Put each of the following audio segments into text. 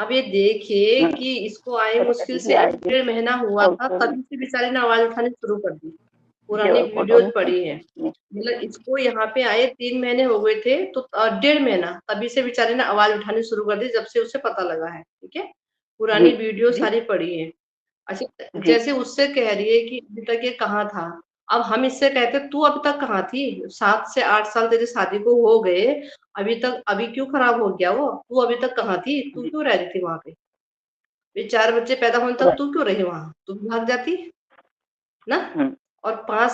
अब ये देखिए हम्म, कि इसको आए कभी मुश्किल कभी से आए एक दिन डेढ़ महीना हुआ और था, फिर तभी से बेचारे ने आवाज उठानी शुरू कर दी। ये पुरानी फोटो वीडियोज नहीं पड़ी है। नहीं, मतलब इसको यहाँ पे आए 3 महीने हो गए थे, तो डेढ़ महीना तभी से बेचारे ने आवाज उठानी शुरू कर दी, जब से उसे पता लगा है। ठीक है, जी पुरानी वीडियो जी सारी पड़ी है। अच्छा, जी जैसे उससे कह रही है कि अभी तक ये कहाँ था। अब हम इससे कहते तू अभी तक कहाँ थी, 7 से 8 साल तेरी शादी को हो गए, अभी तक अभी क्यों खराब हो गया वो, तू अभी तक कहाँ थी, तू जी। क्यों रह रही थी वहां पे, ये 4 बच्चे पैदा होने तक right, तू क्यों रही वहां, तू भी भाग जाती ना। हम्म, और 5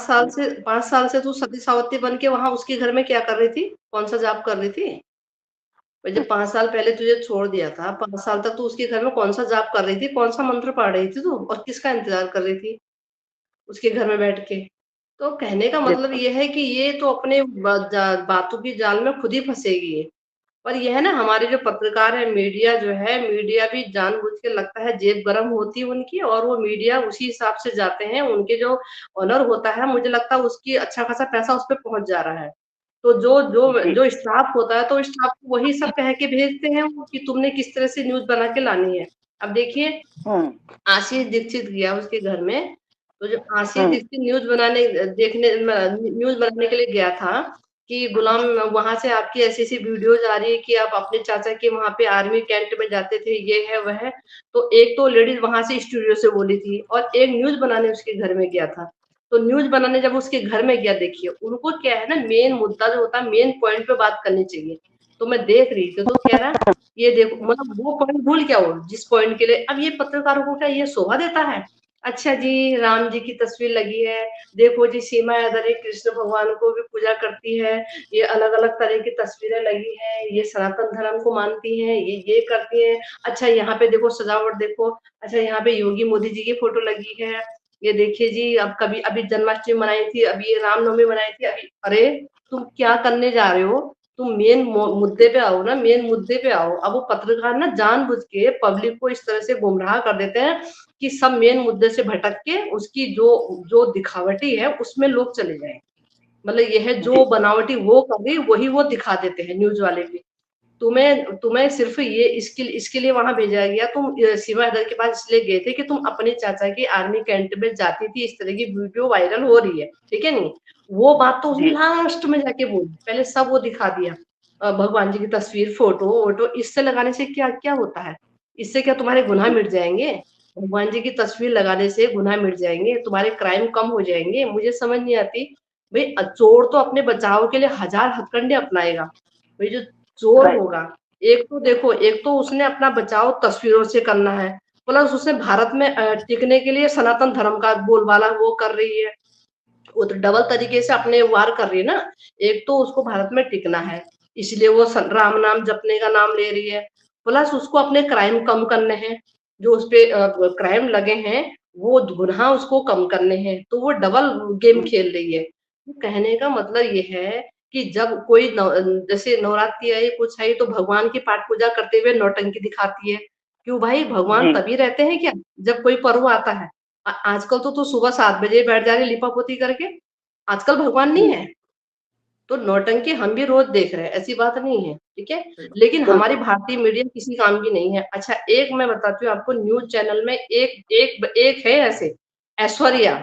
साल से तू सती सावती बन के वहां उसके घर में क्या कर रही थी, कौन सा जॉब कर रही थी। और जब 5 साल पहले तुझे छोड़ दिया था, 5 साल तक तू उसके घर में कौन सा जॉब कर रही थी, कौन सा मंत्र पढ़ रही थी तू, और किसका इंतजार कर रही थी उसके घर में बैठ के। तो कहने का मतलब बिल्कुल ये है कि ये तो अपने बातों की जाल में खुद ही फंसेगी ये। पर ये है ना, हमारे जो पत्रकार है, मीडिया जो है, मीडिया भी जानबूझ के लगता है जेब गरम होती है उनकी, और वो मीडिया उसी हिसाब से जाते हैं, उनके जो ऑनर होता है, मुझे लगता है उसकी अच्छा खासा पैसा उस पे पहुंच जा रहा है। तो जो जो जी जो स्टाफ होता है, तो स्टाफ को वही सब कह के भेजते हैं वो कि तुमने किस तरह से न्यूज बना के लानी है। अब देखिए, हम्म आशीष दीक्षित गया उसके घर में, तो जब आशीष हम्म दीक्षित न्यूज बनाने के लिए गया था कि गुलाम, वहां से आपकी ऐसी ऐसी वीडियोज आ रही है कि आप अपने चाचा के वहां पे आर्मी कैंट में जाते थे, ये है वह है। तो एक तो लेडीज वहां से स्टूडियो से बोली थी, और एक न्यूज बनाने उसके घर में गया था। तो न्यूज बनाने जब उसके घर में गया, देखिए उनको क्या है ना, मेन मुद्दा जो होता है, मेन पॉइंट पे बात करनी चाहिए। तो मैं देख रही थी, तो कह रहा ये देखो, मतलब वो पॉइंट भूल गया वो, जिस पॉइंट के लिए। अब ये पत्रकारों को क्या ये शोभा देता है। अच्छा जी, राम जी की तस्वीर लगी है, देखो जी सीमा यादव कृष्ण भगवान को भी पूजा करती है, ये अलग अलग तरह की तस्वीरें लगी है, ये सनातन धर्म को मानती हैं, ये करती हैं। अच्छा यहाँ पे देखो सजावट देखो, अच्छा यहाँ पे योगी मोदी जी की फोटो लगी है, ये देखिए जी, अब कभी अभी जन्माष्टमी मनाई थी, अभी ये रामनवमी मनाई थी, अभी अरे तुम क्या करने जा रहे हो, तुम मेन मुद्दे पे आओ ना, मेन मुद्दे पे आओ। अब वो पत्रकार ना जानबूझ के पब्लिक को इस तरह से गुमराह कर देते हैं कि सब मेन मुद्दे से भटक के उसकी जो जो दिखावटी है उसमें लोग चले जाएं। मतलब यह है, जो जी बनावटी वो कर रही वही वो दिखा देते हैं न्यूज वाले भी। तुम्हें तुम्हें सिर्फ ये इसके लिए वहां भेजा गया, तुम सीमा हैदर के पास इसलिए गए थे कि तुम अपने चाचा की आर्मी कैंट में जाती थी, इस तरह की वीडियो वायरल हो रही है, ठीक है नहीं। वो बात तो उसने जी लास्ट में जाके बोली, पहले सब वो दिखा दिया। भगवान जी की तस्वीर, फोटो वोटो, इससे लगाने से क्या क्या होता है, इससे क्या तुम्हारे गुनाह जी मिट जाएंगे। भगवान जी की तस्वीर लगाने से गुनाह मिट जाएंगे, तुम्हारे क्राइम कम हो जाएंगे। मुझे समझ नहीं आती भाई, चोर तो अपने बचाव के लिए हजार हथकंडे अपनाएगा। भाई जो चोर राइट होगा, एक तो देखो, एक तो उसने अपना बचाव तस्वीरों से करना है, प्लस उसने भारत में टिकने के लिए सनातन धर्म का बोलबाला वो कर रही है। वो तो डबल तरीके से अपने वार कर रही है ना। एक तो उसको भारत में टिकना है, इसलिए वो राम नाम जपने का नाम ले रही है, प्लस उसको अपने क्राइम कम करने हैं, जो उसपे क्राइम लगे हैं, वो गुनाह उसको कम करने हैं, तो वो डबल गेम खेल रही है। तो कहने का मतलब ये है कि जब कोई जैसे नवरात्रि आई, कुछ आई, तो भगवान की पाठ पूजा करते हुए नौटंकी दिखाती है। क्यों भाई, भगवान जी तभी रहते हैं क्या जब कोई पर्व आता है। आजकल तो तू सुबह 7 बजे बैठ जा रही लिपा पोती करके, आजकल भगवान नहीं है। हम्म, तो नौटंकी हम भी रोज देख रहे हैं, ऐसी बात नहीं है, ठीक है। लेकिन हमारी बिल्कुल भारतीय मीडिया किसी काम की नहीं है। अच्छा, एक मैं बताती हूँ आपको, न्यूज चैनल में एक एक एक है ऐसे, ऐश्वर्या।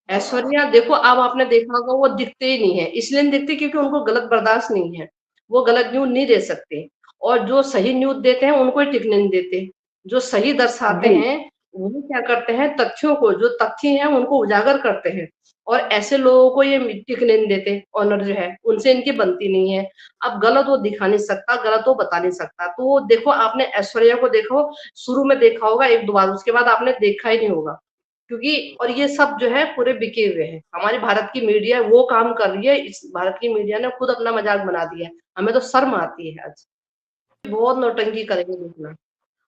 ऐश्वर्या देखो, अब आपने देखा होगा वो दिखते ही नहीं है, इसलिए नहीं दिखते क्योंकि उनको गलत बर्दाश्त नहीं है, वो गलत न्यूज नहीं दे सकते। और जो सही न्यूज देते हैं उनको ही टिकने नहीं देते। जो सही दर्शाते जी हैं वो क्या करते हैं, तथ्यों को, जो तथ्य हैं उनको उजागर करते हैं। और ऐसे लोगों को ये टिकने नहीं देते, ऑनर जो है उनसे इनकी बनती नहीं है। अब गलत वो दिखा नहीं सकता, गलत वो बता नहीं सकता। तो वो देखो, आपने ऐश्वर्या को देखो, शुरू में देखा होगा एक दो बार, उसके बाद आपने देखा ही नहीं होगा। क्योंकि और ये सब जो है पूरे बिके हुए हैं। हमारी भारत की मीडिया वो काम कर रही है, इस भारत की मीडिया ने खुद अपना मजाक बना दिया है। हमें तो शर्म आती है आज। बहुत नौटंकी करेंगे देखना।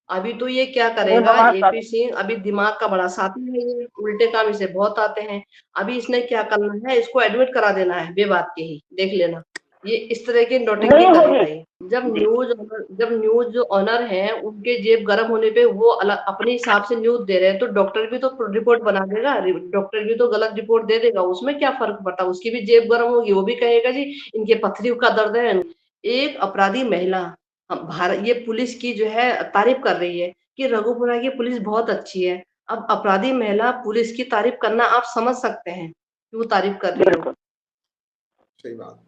अभी तो ये क्या ये करेगा नवाज एपी सिंह, अभी दिमाग का बड़ा साथी है ये, उल्टे काम इसे बहुत आते हैं। अभी इसने क्या करना है, इसको एडमिट करा देना है बेबात के ही, देख लेना। ये इस तरह की नौटंकी नहीं करेगा होगी ये। जब जी न्यूज जब न्यूज जो ऑनर है उनके जेब गर्म होने पे वो अलग अपने हिसाब से न्यूज दे रहे हैं, तो डॉक्टर भी तो रिपोर्ट बना देगा, डॉक्टर भी तो गलत रिपोर्ट दे देगा, उसमें क्या फर्क पड़ता, उसकी भी जेब गर्म होगी, वो भी कहेगा जी इनके पथरी का दर्द है। एक अपराधी महिला भारत ये पुलिस की जो है तारीफ कर रही है कि रघुपुरा की पुलिस बहुत अच्छी है। अब अपराधी महिला पुलिस की तारीफ करना आप समझ सकते हैं कि वो तारीफ कर रही हो। सही बात।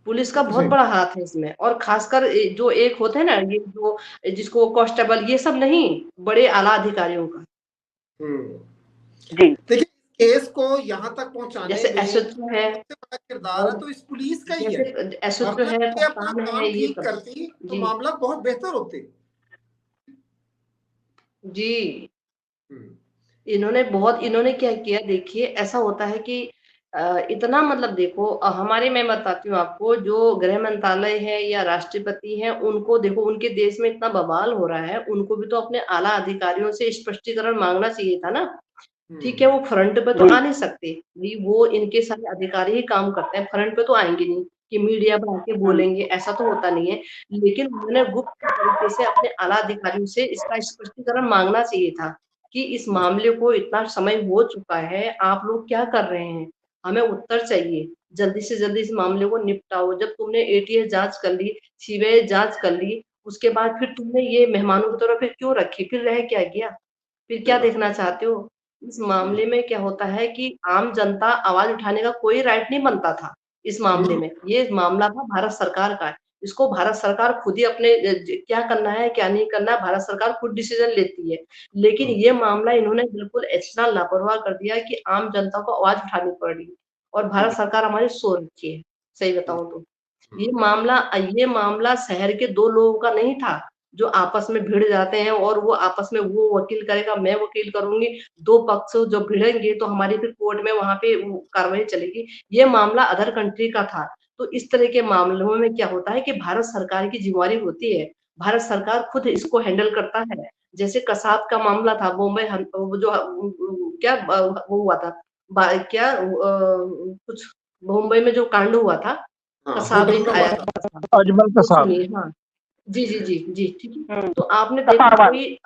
पुलिस का बहुत बड़ा हाथ है इसमें, और खासकर जो एक होते हैं ना, ये जो जिसको कांस्टेबल, ये सब नहीं, बड़े आला अधिकारियों का। जी। देखिए, केस को यहाँ तक पहुंचाने जैसे में एसएचओ है, सबसे बड़ा किरदार है तो इस पुलिस का ही है। जैसे एसएचओ अगर है, ये अपना कप्तान काम है, ये ठीक सब। करती तो जी मामला बहुत बेहतर होते। जी, इन्होंने क्या किया, देखिए ऐसा होता है कि इतना मतलब देखो, हमारे, मैं बताती हूँ आपको, जो गृह मंत्रालय है या राष्ट्रपति है, उनको देखो, उनके देश में इतना बवाल हो रहा है, उनको भी तो अपने आला अधिकारियों से स्पष्टीकरण मांगना चाहिए था ना। ठीक है, वो फ्रंट पे तो आ नहीं सकते, वो इनके सारे अधिकारी ही काम करते हैं, फ्रंट पे तो आएंगे नहीं कि मीडिया पर आके बोलेंगे, ऐसा तो होता नहीं है। लेकिन उन्होंने गुप्त तरीके से अपने आला अधिकारियों से इसका स्पष्टीकरण मांगना चाहिए था कि इस मामले को इतना समय हो चुका है, आप लोग क्या कर रहे हैं? हमें उत्तर चाहिए, जल्दी से जल्दी इस मामले को निपटाओ। जब तुमने एटीएस जांच कर ली, सीबीआई जांच कर ली, उसके बाद फिर तुमने ये मेहमानों की तरह फिर क्यों रखी? फिर रह क्या गया? फिर क्या देखना चाहते हो? इस मामले में क्या होता है कि आम जनता आवाज उठाने का कोई राइट नहीं बनता था इस मामले में। ये मामला था भारत सरकार का। इसको भारत सरकार खुद ही अपने क्या करना है, क्या नहीं करना है, भारत सरकार खुद डिसीजन लेती है। लेकिन ये मामला इन्होंने बिल्कुल इतना लापरवाह कर दिया कि आम जनता को आवाज उठानी पड़ रही है, और भारत सरकार हमारी सो रखी है, सही बताऊं तो। ये मामला शहर के 2 लोगों का नहीं था, जो आपस में भिड़ जाते हैं, और वो आपस में, वो वकील करेगा, मैं वकील करूँगी, 2 पक्ष जब भिड़ेंगे तो हमारी फिर कोर्ट में वहाँ पे वो कार्रवाई चलेगी। ये मामला अदर कंट्री का था। तो इस तरह के मामलों में क्या होता है कि भारत सरकार की ज़िम्मेवारी होती है। भारत सरकार खुद इसको हैंडल करता है। जैसे कसाब का मामला था, बॉम्बे वो जो क्या वो हुआ था, कुछ मुंबई में जो कांड हुआ था, कसाब एक आया था, अजमल वो कसाब। सुनिए। हाँ, जी, जी, जी, जी, ठीक है। तो आपने देखा कोई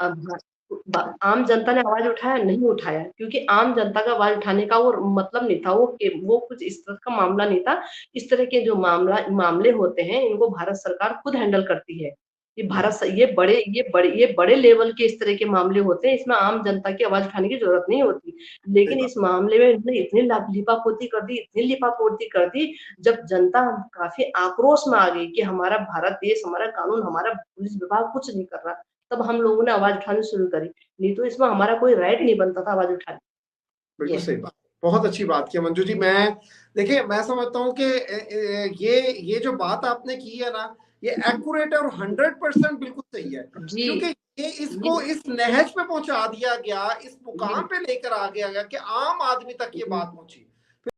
आम जनता ने आवाज उठाया? नहीं उठाया, क्योंकि आम जनता का आवाज उठाने का वो मतलब नहीं था, वो कुछ इस तरह का मामला नहीं था। इस तरह के जो मामले होते हैं, इनको भारत सरकार खुद हैंडल करती है। ये बड़े लेवल के इस तरह के मामले होते हैं, इसमें आम जनता की आवाज उठाने की जरूरत नहीं होती। लेकिन इस मामले में इन्होंने इतनी लीपापोती कर दी, इतनी लीपापोती कर दी, जब जनता काफ़ी आक्रोश में आ गई कि हमारा भारत देश, हमारा कानून, हमारा पुलिस विभाग कुछ नहीं कर रहा, तब हम लोगों ने आवाज़ उठानी शुरू करी। नहीं तो इसमें हमारा कोई राइट नहीं बनता था आवाज़ उठाने। बिल्कुल सही बात, बहुत अच्छी बात की मंजू जी। देखिए, मैं समझता हूँ कि ये जो बात आपने की है ना, ये एक्यूरेट और 100% बिल्कुल सही है, जी, क्योंकि ये इसको इस नहज पे पहुंचा दिया गया, इस मुकाम जी, पे लेकर आ गया गया कि आम आदमी तक ये जी, बात पहुंची।